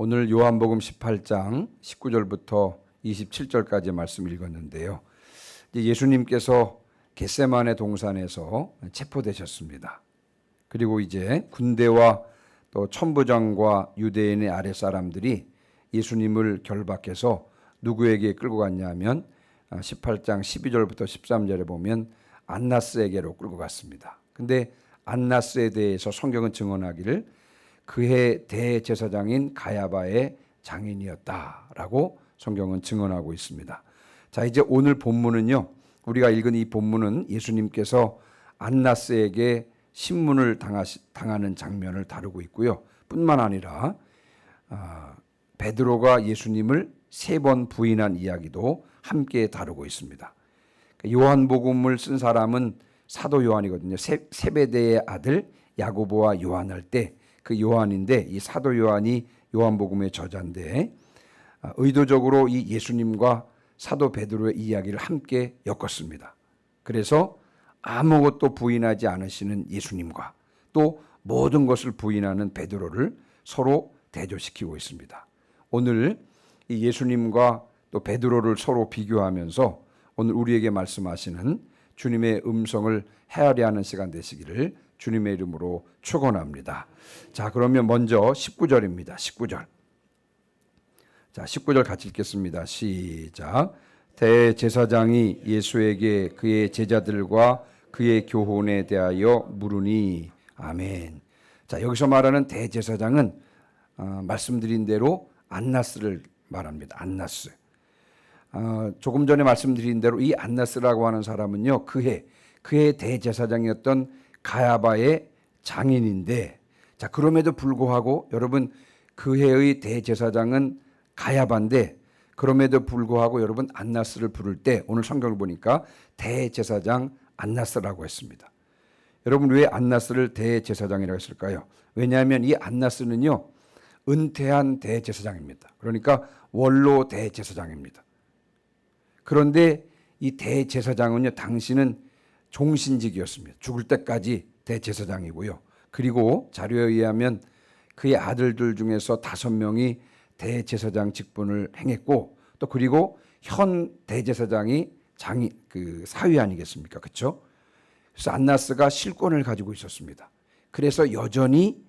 오늘 요한복음 18장 19절부터 27절까지 말씀 읽었는데요. 예수님께서 겟세마네 동산에서 체포되셨습니다. 그리고 이제 군대와 또 천부장과 유대인의 아랫사람들이 예수님을 결박해서 누구에게 끌고 갔냐면 18장 12절부터 13절에 보면 안나스에게로 끌고 갔습니다. 근데 안나스에 대해서 성경은 증언하기를 그의 대제사장인 가야바의 장인이었다라고 성경은 증언하고 있습니다. 자, 이제 오늘 본문은요. 우리가 읽은 이 본문은 예수님께서 안나스에게 신문을 당하는 장면을 다루고 있고요. 뿐만 아니라 베드로가 예수님을 3번 부인한 이야기도 함께 다루고 있습니다. 요한복음을 쓴 사람은 사도 요한이거든요. 세베대의 아들 야고보와 요한할 때 그 요한인데 이 사도 요한이 요한복음의 저자인데 의도적으로 이 예수님과 사도 베드로의 이야기를 함께 엮었습니다. 그래서 아무것도 부인하지 않으시는 예수님과 또 모든 것을 부인하는 베드로를 서로 대조시키고 있습니다. 오늘 이 예수님과 또 베드로를 서로 비교하면서 오늘 우리에게 말씀하시는 주님의 음성을 헤아려 하는 시간 되시기를 주님의 이름으로 축원합니다. 자, 그러면 먼저 19절입니다. 19절. 자, 19절 같이 읽겠습니다. 시작. 대제사장이 예수에게 그의 제자들과 그의 교훈에 대하여 물으니 아멘. 자, 여기서 말하는 대제사장은 말씀드린 대로 안나스를 말합니다. 안나스. 조금 전에 말씀드린 대로 이 안나스라고 하는 사람은요, 그의 대제사장이었던 가야바의 장인인데, 자, 그럼에도 불구하고 여러분 그 해의 대제사장은 가야바인데 그럼에도 불구하고 여러분 안나스를 부를 때 오늘 성경을 보니까 대제사장 안나스라고 했습니다. 여러분 왜 안나스를 대제사장이라고 했을까요? 왜냐하면 이 안나스는요 은퇴한 대제사장입니다. 그러니까 원로 대제사장입니다. 그런데 이 대제사장은요 당시는 종신직이었습니다. 죽을 때까지 대제사장이고요. 그리고 자료에 의하면 그의 아들들 중에서 5명이 대제사장 직분을 행했고 또 그리고 현 대제사장이 사위 아니겠습니까? 그렇죠? 그래서 안나스가 실권을 가지고 있었습니다. 그래서 여전히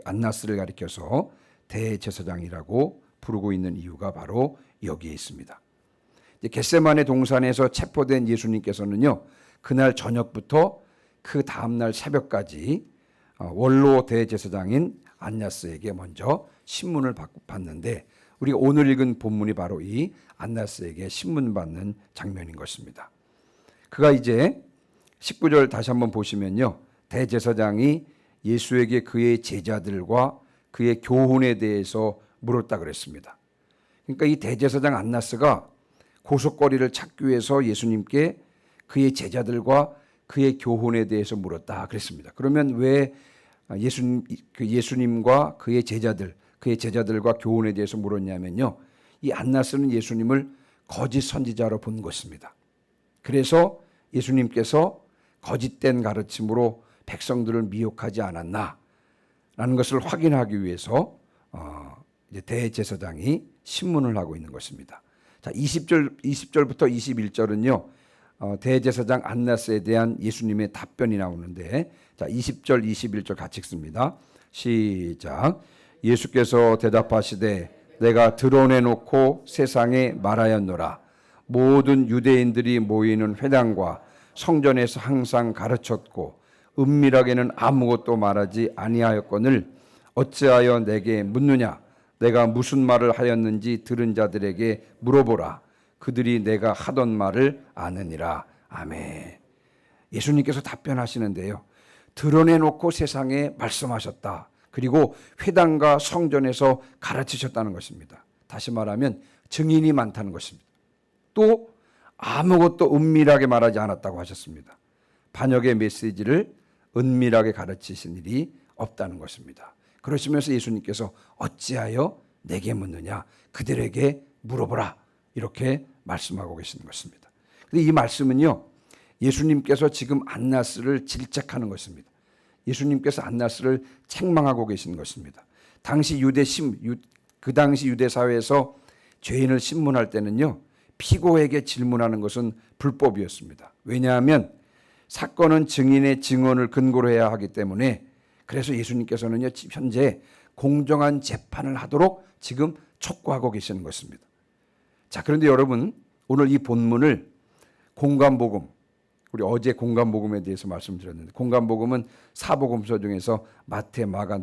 안나스를 가리켜서 대제사장이라고 부르고 있는 이유가 바로 여기에 있습니다. 겟세마네 동산에서 체포된 예수님께서는요 그날 저녁부터 그 다음날 새벽까지 원로 대제사장인 안나스에게 먼저 신문을 받는데 우리가 오늘 읽은 본문이 바로 이 안나스에게 신문 받는 장면인 것입니다. 그가 이제 19절 다시 한번 보시면요 대제사장이 예수에게 그의 제자들과 그의 교훈에 대해서 물었다 그랬습니다. 그러니까 이 대제사장 안나스가 고속거리를 찾기 위해서 예수님께 그의 제자들과 그의 교훈에 대해서 물었다 그랬습니다. 그러면 왜 예수님과 그의 제자들과 교훈에 대해서 물었냐면요. 이 안나스는 예수님을 거짓 선지자로 본 것입니다. 그래서 예수님께서 거짓된 가르침으로 백성들을 미혹하지 않았나라는 것을 확인하기 위해서 이제 대제사장이 신문을 하고 있는 것입니다. 자, 20절부터 21절은요. 대제사장 안나스에 대한 예수님의 답변이 나오는데 자, 20절 21절 같이 읽습니다. 시작. 예수께서 대답하시되 내가 드러내놓고 세상에 말하였노라. 모든 유대인들이 모이는 회당과 성전에서 항상 가르쳤고 은밀하게는 아무것도 말하지 아니하였거늘 어찌하여 내게 묻느냐. 내가 무슨 말을 하였는지 들은 자들에게 물어보라. 그들이 내가 하던 말을 아느니라. 아멘. 예수님께서 답변하시는데요. 드러내놓고 세상에 말씀하셨다. 그리고 회당과 성전에서 가르치셨다는 것입니다. 다시 말하면 증인이 많다는 것입니다. 또 아무것도 은밀하게 말하지 않았다고 하셨습니다. 반역의 메시지를 은밀하게 가르치신 일이 없다는 것입니다. 그러시면서 예수님께서 어찌하여 내게 묻느냐 그들에게 물어보라 이렇게 말씀하고 계시는 것입니다. 근데 이 말씀은요 예수님께서 지금 안나스를 질책하는 것입니다. 예수님께서 안나스를 책망하고 계신 것입니다. 그 당시 유대 사회에서 죄인을 신문할 때는요, 피고에게 질문하는 것은 불법이었습니다. 왜냐하면 사건은 증인의 증언을 근거로 해야 하기 때문에, 그래서 예수님께서는요, 현재 공정한 재판을 하도록 지금 촉구하고 계시는 것입니다. 자, 그런데 여러분, 오늘 이 본문을 공관복음, 우리 어제 공관복음에 대해서 말씀드렸는데, 공관복음은 사복음서 중에서 마태, 마가,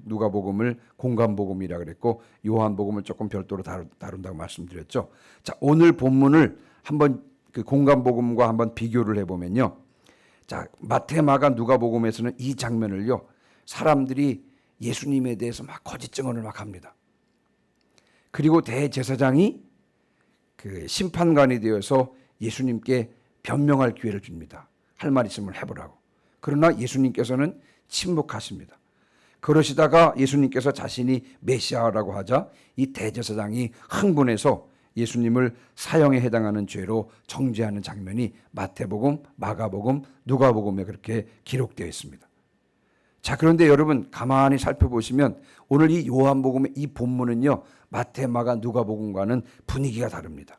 누가복음을 공관복음이라 그랬고, 요한복음을 조금 별도로 다룬다고 말씀드렸죠. 자, 오늘 본문을 한번 그 공관복음과 한번 비교를 해보면요, 자, 마태, 마가, 누가복음에서는 이 장면을요, 사람들이 예수님에 대해서 막 거짓 증언을 막 합니다. 그리고 대제사장이 그 심판관이 되어서 예수님께 변명할 기회를 줍니다. 할 말 있으면 해보라고. 그러나 예수님께서는 침묵하십니다. 그러시다가 예수님께서 자신이 메시아라고 하자 이 대제사장이 흥분해서 예수님을 사형에 해당하는 죄로 정죄하는 장면이 마태복음, 마가복음, 누가복음에 그렇게 기록되어 있습니다. 자, 그런데 여러분 가만히 살펴보시면 오늘 이 요한복음의 이 본문은요, 마태, 마가, 누가복음과는 분위기가 다릅니다.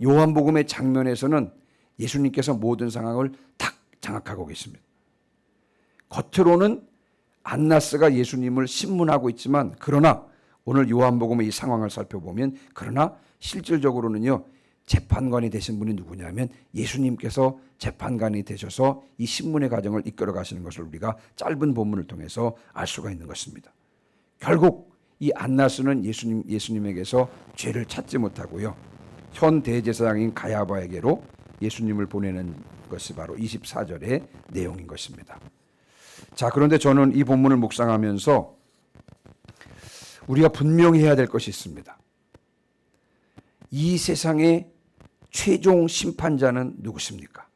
요한복음의 장면에서는 예수님께서 모든 상황을 딱 장악하고 계십니다. 겉으로는 안나스가 예수님을 신문하고 있지만, 그러나 오늘 요한복음의 이 상황을 살펴보면, 그러나 실질적으로는요, 재판관이 되신 분이 누구냐면 예수님께서 재판관이 되셔서 이 신문의 과정을 이끌어 가시는 것을 우리가 짧은 본문을 통해서 알 수가 있는 것입니다. 결국 이 안나스는 예수님에게서 죄를 찾지 못하고요, 현 대제사장인 가야바에게로 예수님을 보내는 것이 바로 24절의 내용인 것입니다. 자, 그런데 저는 이 본문을 묵상하면서 우리가 분명히 해야 될 것이 있습니다. 이 세상의 최종 심판자는 누구십니까?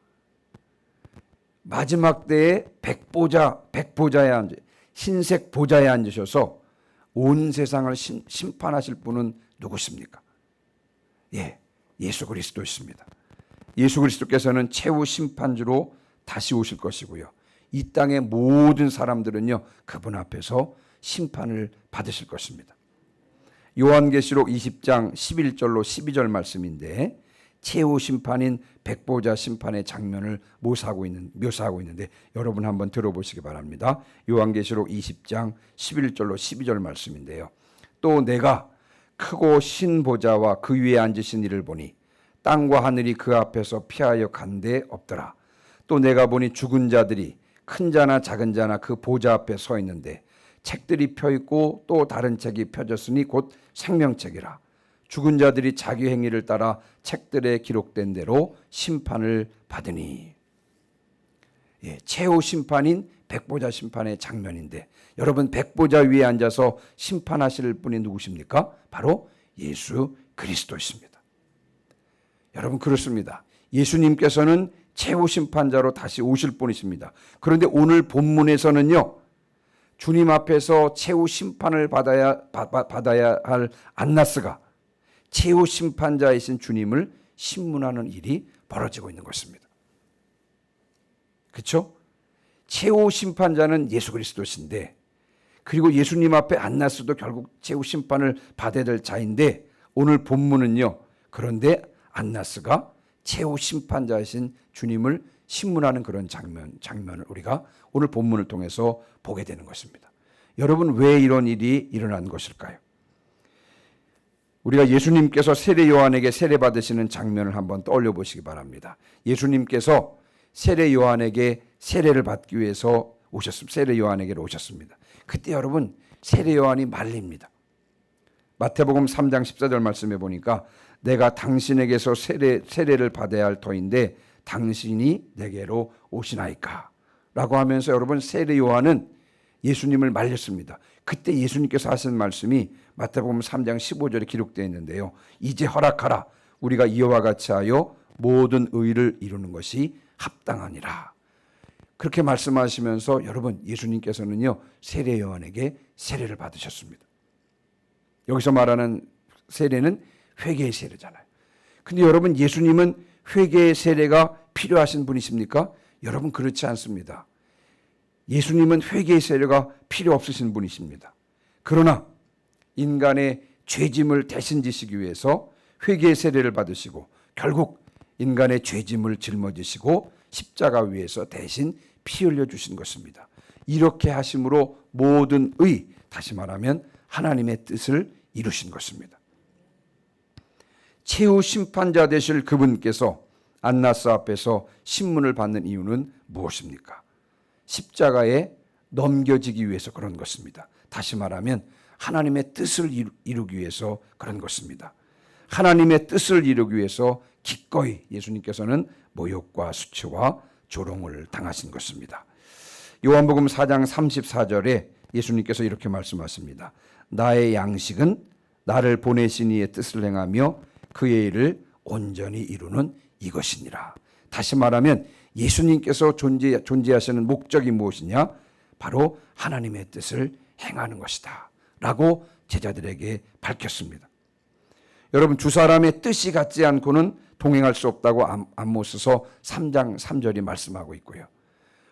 마지막 때에 흰색 보좌에 앉으셔서 온 세상을 심판하실 분은 누구십니까? 예, 예수 그리스도이십니다. 예수 그리스도께서는 최후 심판주로 다시 오실 것이고요, 이 땅의 모든 사람들은요, 그분 앞에서 심판을 받으실 것입니다. 요한계시록 20장 11절로 12절 말씀인데, 최후 심판인 백보자 심판의 장면을 묘사하고 있는데 여러분 한번 들어보시기 바랍니다. 요한계시록 20장 11절로 12절 말씀인데요. 또 내가 크고 신 보좌와 그 위에 앉으신 이를 보니 땅과 하늘이 그 앞에서 피하여 간 데 없더라. 또 내가 보니 죽은 자들이 큰 자나 작은 자나 그 보좌 앞에 서 있는데 책들이 펴 있고 또 다른 책이 펴졌으니 곧 생명책이라. 죽은 자들이 자기 행위를 따라 책들에 기록된 대로 심판을 받으니. 예, 최후 심판인 백보자 심판의 장면인데, 여러분 백보자 위에 앉아서 심판하실 분이 누구십니까? 바로 예수 그리스도이십니다. 여러분 그렇습니다. 예수님께서는 최후 심판자로 다시 오실 분이십니다. 그런데 오늘 본문에서는요, 주님 앞에서 최후 심판을 받아야 할 안나스가 최후 심판자이신 주님을 신문하는 일이 벌어지고 있는 것입니다. 그렇죠? 최후 심판자는 예수 그리스도신데, 그리고 예수님 앞에 안나스도 결국 최후 심판을 받아야 될 자인데, 오늘 본문은요, 그런데 안나스가 최후 심판자이신 주님을 신문하는 그런 장면을 우리가 오늘 본문을 통해서 보게 되는 것입니다. 여러분 왜 이런 일이 일어난 것일까요? 우리가 예수님께서 세례 요한에게 세례 받으시는 장면을 한번 떠올려 보시기 바랍니다. 예수님께서 세례 요한에게 세례를 받기 위해서 세례 요한에게로 오셨습니다. 그때 여러분 세례 요한이 말립니다. 마태복음 3장 14절 말씀해 보니까 내가 당신에게서 세례를 받아야 할 터인데 당신이 내게로 오시나이까 라고 하면서 여러분 세례 요한은 예수님을 말렸습니다. 그때 예수님께서 하신 말씀이 마태복음 3장 15절에 기록되어 있는데요. 이제 허락하라. 우리가 이와 같이 하여 모든 의를 이루는 것이 합당하니라. 그렇게 말씀하시면서 여러분 예수님께서는요 세례 요한에게 세례를 받으셨습니다. 여기서 말하는 세례는 회개의 세례잖아요. 근데 여러분 예수님은 회개의 세례가 필요하신 분이십니까? 여러분 그렇지 않습니다. 예수님은 회개의 세례가 필요 없으신 분이십니다. 그러나 인간의 죄짐을 대신 지시기 위해서 회개의 세례를 받으시고 결국 인간의 죄짐을 짊어지시고 십자가 위에서 대신 피 흘려 주신 것입니다. 이렇게 하심으로 모든 다시 말하면 하나님의 뜻을 이루신 것입니다. 최후 심판자 되실 그분께서 안나스 앞에서 신문을 받는 이유는 무엇입니까? 십자가에 넘겨지기 위해서 그런 것입니다. 다시 말하면 하나님의 뜻을 이루기 위해서 그런 것입니다. 하나님의 뜻을 이루기 위해서 기꺼이 예수님께서는 모욕과 수치와 조롱을 당하신 것입니다. 요한복음 4장 34절에 예수님께서 이렇게 말씀하십니다. 나의 양식은 나를 보내신 이의 뜻을 행하며 그의 일을 온전히 이루는 이것이니라. 다시 말하면 예수님께서 존재하시는 목적이 무엇이냐? 바로 하나님의 뜻을 행하는 것이다 라고 제자들에게 밝혔습니다. 여러분, 두 사람의 뜻이 같지 않고는 동행할 수 없다고 아모스서 3장 3절이 말씀하고 있고요.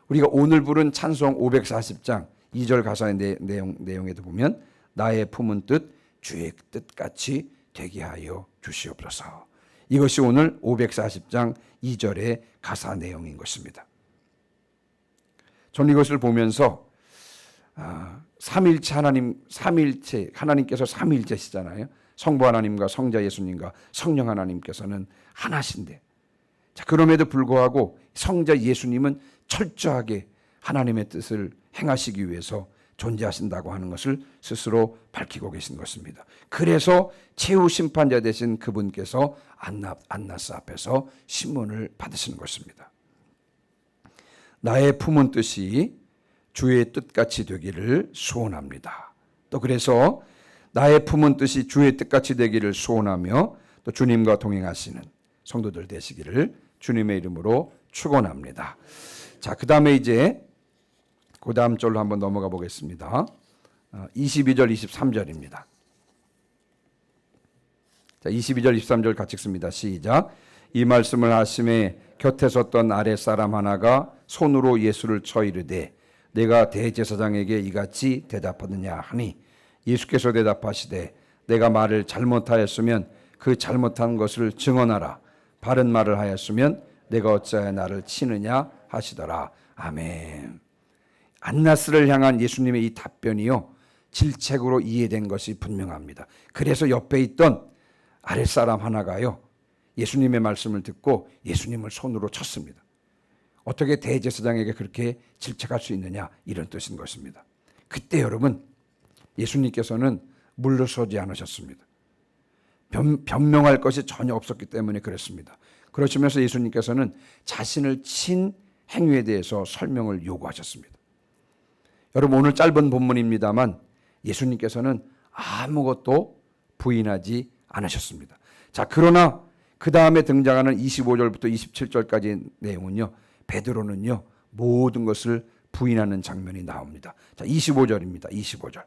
우리가 오늘 부른 찬송 540장 2절 가사의 내용에도 보면 나의 품은 뜻 주의 뜻같이 되게 하여 주시옵소서. 이것이 오늘 540장 2절의 가사 내용인 것입니다. 저는 이것을 보면서 삼일체 하나님께서 삼일체시잖아요. 성부 하나님과 성자 예수님과 성령 하나님께서는 하나신데, 자, 그럼에도 불구하고 성자 예수님은 철저하게 하나님의 뜻을 행하시기 위해서 존재하신다고 하는 것을 스스로 밝히고 계신 것입니다. 그래서 최후 심판자 되신 그분께서 안나스 앞에서 신문을 받으시는 것입니다. 나의 품은 뜻이 주의 뜻같이 되기를 소원합니다. 또 그래서 나의 품은 뜻이 주의 뜻같이 되기를 소원하며 또 주님과 동행하시는 성도들 되시기를 주님의 이름으로 축원합니다. 자, 그 다음에 이제 그 다음 절로 한번 넘어가 보겠습니다. 22절 23절입니다. 자, 22절 23절 같이 읽습니다. 시작. 이 말씀을 하심에 곁에 섰던 아랫사람 하나가 손으로 예수를 쳐 이르되 내가 대제사장에게 이같이 대답하느냐 하니 예수께서 대답하시되 내가 말을 잘못하였으면 그 잘못한 것을 증언하라. 바른 말을 하였으면 내가 어찌하여 나를 치느냐 하시더라. 아멘. 안나스를 향한 예수님의 이 답변이요, 질책으로 이해된 것이 분명합니다. 그래서 옆에 있던 아랫사람 하나가요, 예수님의 말씀을 듣고 예수님을 손으로 쳤습니다. 어떻게 대제사장에게 그렇게 질책할 수 있느냐, 이런 뜻인 것입니다. 그때 여러분, 예수님께서는 물러서지 않으셨습니다. 변명할 것이 전혀 없었기 때문에 그랬습니다. 그러시면서 예수님께서는 자신을 친 행위에 대해서 설명을 요구하셨습니다. 여러분, 오늘 짧은 본문입니다만 예수님께서는 아무것도 부인하지 않으셨습니다. 자, 그러나 그 다음에 등장하는 25절부터 27절까지 내용은요, 베드로는요 모든 것을 부인하는 장면이 나옵니다. 자, 25절입니다. 25절. 자,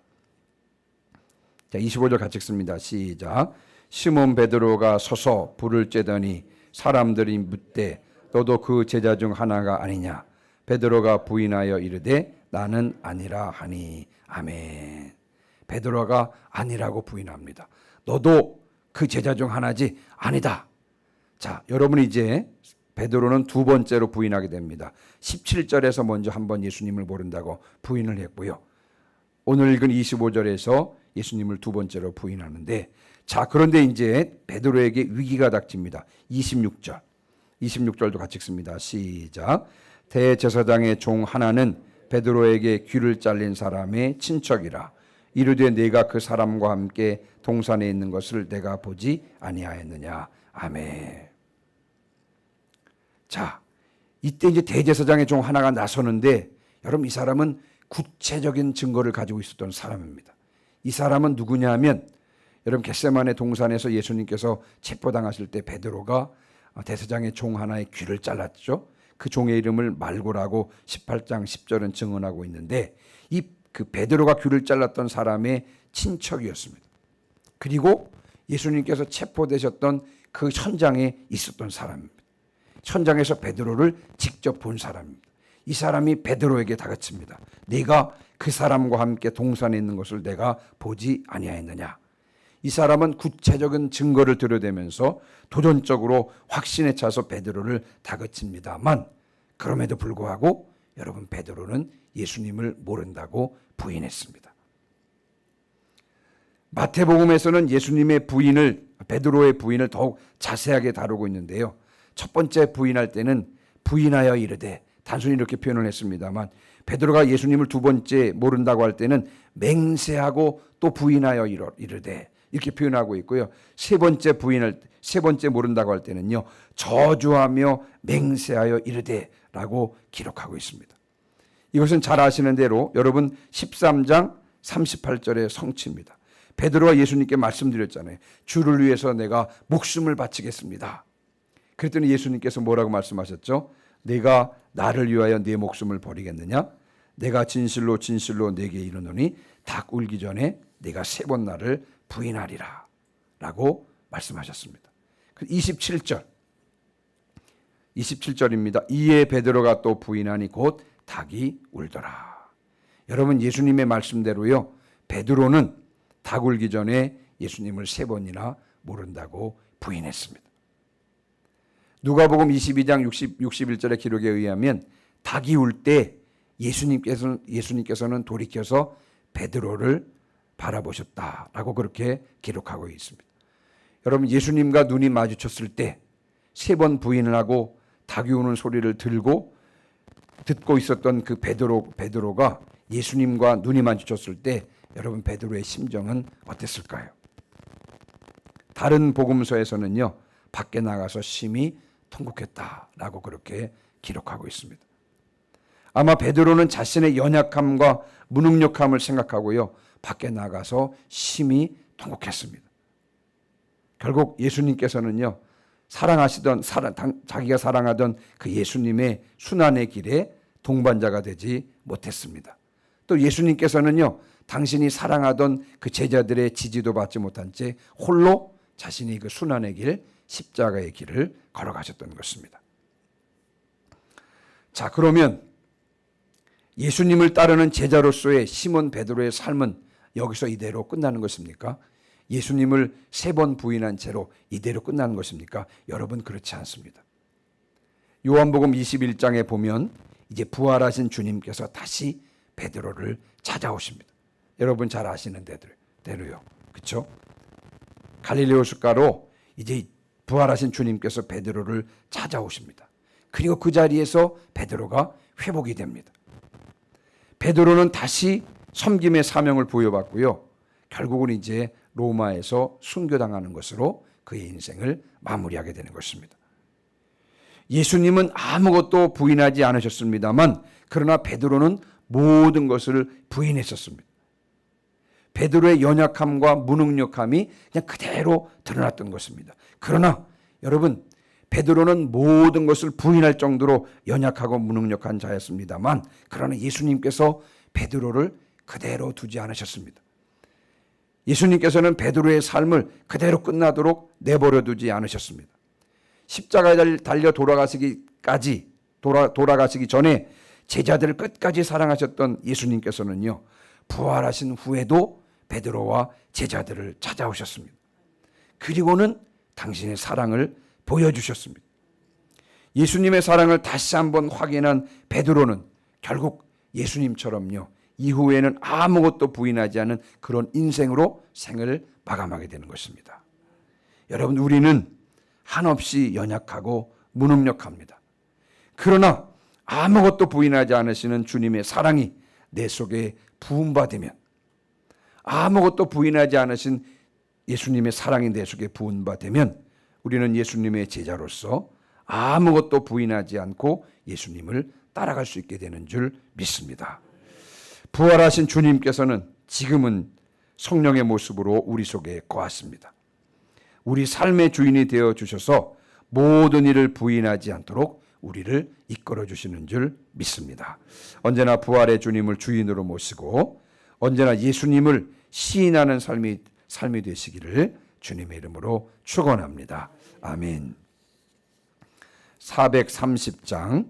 25절 같이 읽습니다. 시작. 시몬 베드로가 서서 불을 쬐더니 사람들이 묻되 너도 그 제자 중 하나가 아니냐? 베드로가 부인하여 이르되 나는 아니라 하니. 아멘. 베드로가 아니라고 부인합니다. 너도 그 제자 중 하나지? 아니다. 자, 여러분, 이제 베드로는 두 번째로 부인하게 됩니다. 17절에서 먼저 한번 예수님을 모른다고 부인을 했고요. 오늘 읽은 25절에서 예수님을 두 번째로 부인하는데, 자, 그런데 이제 베드로에게 위기가 닥칩니다. 26절도 같이 읽습니다. 시작. 대제사장의 종 하나는 베드로에게 귀를 잘린 사람의 친척이라. 이르되 내가 그 사람과 함께 동산에 있는 것을 내가 보지 아니하였느냐. 아멘. 자, 이때 이제 대제사장의 종 하나가 나서는데, 여러분, 이 사람은 구체적인 증거를 가지고 있었던 사람입니다. 이 사람은 누구냐 하면, 여러분, 겟세마네 동산에서 예수님께서 체포당하실 때 베드로가 대제사장의 종 하나의 귀를 잘랐죠. 그 종의 이름을 말고라고 18장 10절은 증언하고 있는데, 그 베드로가 귀를 잘랐던 사람의 친척이었습니다. 그리고 예수님께서 체포되셨던 그 현장에 있었던 사람입니다. 현장에서 베드로를 직접 본 사람입니다. 이 사람이 베드로에게 다그칩니다. 네가 그 사람과 함께 동산에 있는 것을 내가 보지 아니하였느냐. 이 사람은 구체적인 증거를 들여대면서 도전적으로 확신에 차서 베드로를 다그칩니다만, 그럼에도 불구하고 여러분, 베드로는 예수님을 모른다고 부인했습니다. 마태복음에서는 예수님의 부인을, 베드로의 부인을 더욱 자세하게 다루고 있는데요. 첫 번째 부인할 때는 부인하여 이르되, 단순히 이렇게 표현을 했습니다만, 베드로가 예수님을 두 번째 모른다고 할 때는 맹세하고 또 부인하여 이르되 이렇게 표현하고 있고요. 세 번째 모른다고 할 때는요, 저주하며 맹세하여 이르되라고 기록하고 있습니다. 이것은 잘 아시는 대로 여러분 13장 38절의 성취입니다. 베드로가 예수님께 말씀드렸잖아요. 주를 위해서 내가 목숨을 바치겠습니다. 그랬더니 예수님께서 뭐라고 말씀하셨죠? 내가 나를 위하여 네 목숨을 버리겠느냐? 내가 진실로 진실로 네게 이르노니 닭 울기 전에 네가 3번 나를 부인하리라 라고 말씀하셨습니다. 27절입니다. 이에 베드로가 또 부인하니 곧 닭이 울더라. 여러분, 예수님의 말씀대로요, 베드로는 닭 울기 전에 예수님을 3번이나 모른다고 부인했습니다. 누가복음 22장 61절의 기록에 의하면 닭이 울 때 예수님께서는 돌이켜서 베드로를 바라보셨다라고 그렇게 기록하고 있습니다. 여러분, 예수님과 눈이 마주쳤을 때 3번 부인을 하고 닭이 우는 소리를 듣고 있었던 그 베드로가 예수님과 눈이 마주쳤을 때 여러분, 베드로의 심정은 어땠을까요? 다른 복음서에서는요, 밖에 나가서 심히 통곡했다라고 그렇게 기록하고 있습니다. 아마 베드로는 자신의 연약함과 무능력함을 생각하고요, 밖에 나가서 심히 통곡했습니다. 결국 예수님께서는요, 자기가 사랑하던 그 예수님의 순환의 길에 동반자가 되지 못했습니다. 또 예수님께서는요, 당신이 사랑하던 그 제자들의 지지도 받지 못한 채 홀로 자신이 그 순환의 길, 십자가의 길을 걸어가셨던 것입니다. 자, 그러면 예수님을 따르는 제자로서의 시몬 베드로의 삶은 여기서 이대로 끝나는 것입니까? 예수님을 3번 부인한 채로 이대로 끝나는 것입니까? 여러분, 그렇지 않습니다. 요한복음 21장에 보면 이제 부활하신 주님께서 다시 베드로를 찾아오십니다. 여러분 잘 아시는 대로요. 그렇죠? 갈릴리 호숫가로 이제 부활하신 주님께서 베드로를 찾아오십니다. 그리고 그 자리에서 베드로가 회복이 됩니다. 베드로는 다시 섬김의 사명을 부여받고요, 결국은 이제 로마에서 순교당하는 것으로 그의 인생을 마무리하게 되는 것입니다. 예수님은 아무것도 부인하지 않으셨습니다만, 그러나 베드로는 모든 것을 부인했었습니다. 베드로의 연약함과 무능력함이 그냥 그대로 드러났던 것입니다. 그러나 여러분, 베드로는 모든 것을 부인할 정도로 연약하고 무능력한 자였습니다만, 그러나 예수님께서 베드로를 그대로 두지 않으셨습니다. 예수님께서는 베드로의 삶을 그대로 끝나도록 내버려 두지 않으셨습니다. 십자가에 달려 돌아가시기 전에 제자들을 끝까지 사랑하셨던 예수님께서는요, 부활하신 후에도 베드로와 제자들을 찾아오셨습니다. 그리고는 당신의 사랑을 보여주셨습니다. 예수님의 사랑을 다시 한번 확인한 베드로는 결국 예수님처럼요, 이후에는 아무것도 부인하지 않은 그런 인생으로 생을 마감하게 되는 것입니다. 여러분, 우리는 한없이 연약하고 무능력합니다. 그러나 아무것도 부인하지 않으시는 주님의 사랑이 내 속에 부음받으면, 아무것도 부인하지 않으신 예수님의 사랑이 내 속에 부음받으면 우리는 예수님의 제자로서 아무것도 부인하지 않고 예수님을 따라갈 수 있게 되는 줄 믿습니다. 부활하신 주님께서는 지금은 성령의 모습으로 우리 속에 거하십니다. 우리 삶의 주인이 되어 주셔서 모든 일을 부인하지 않도록 우리를 이끌어 주시는 줄 믿습니다. 언제나 부활의 주님을 주인으로 모시고 언제나 예수님을 시인하는 삶이 되시기를 주님의 이름으로 축원합니다. 아멘. 430장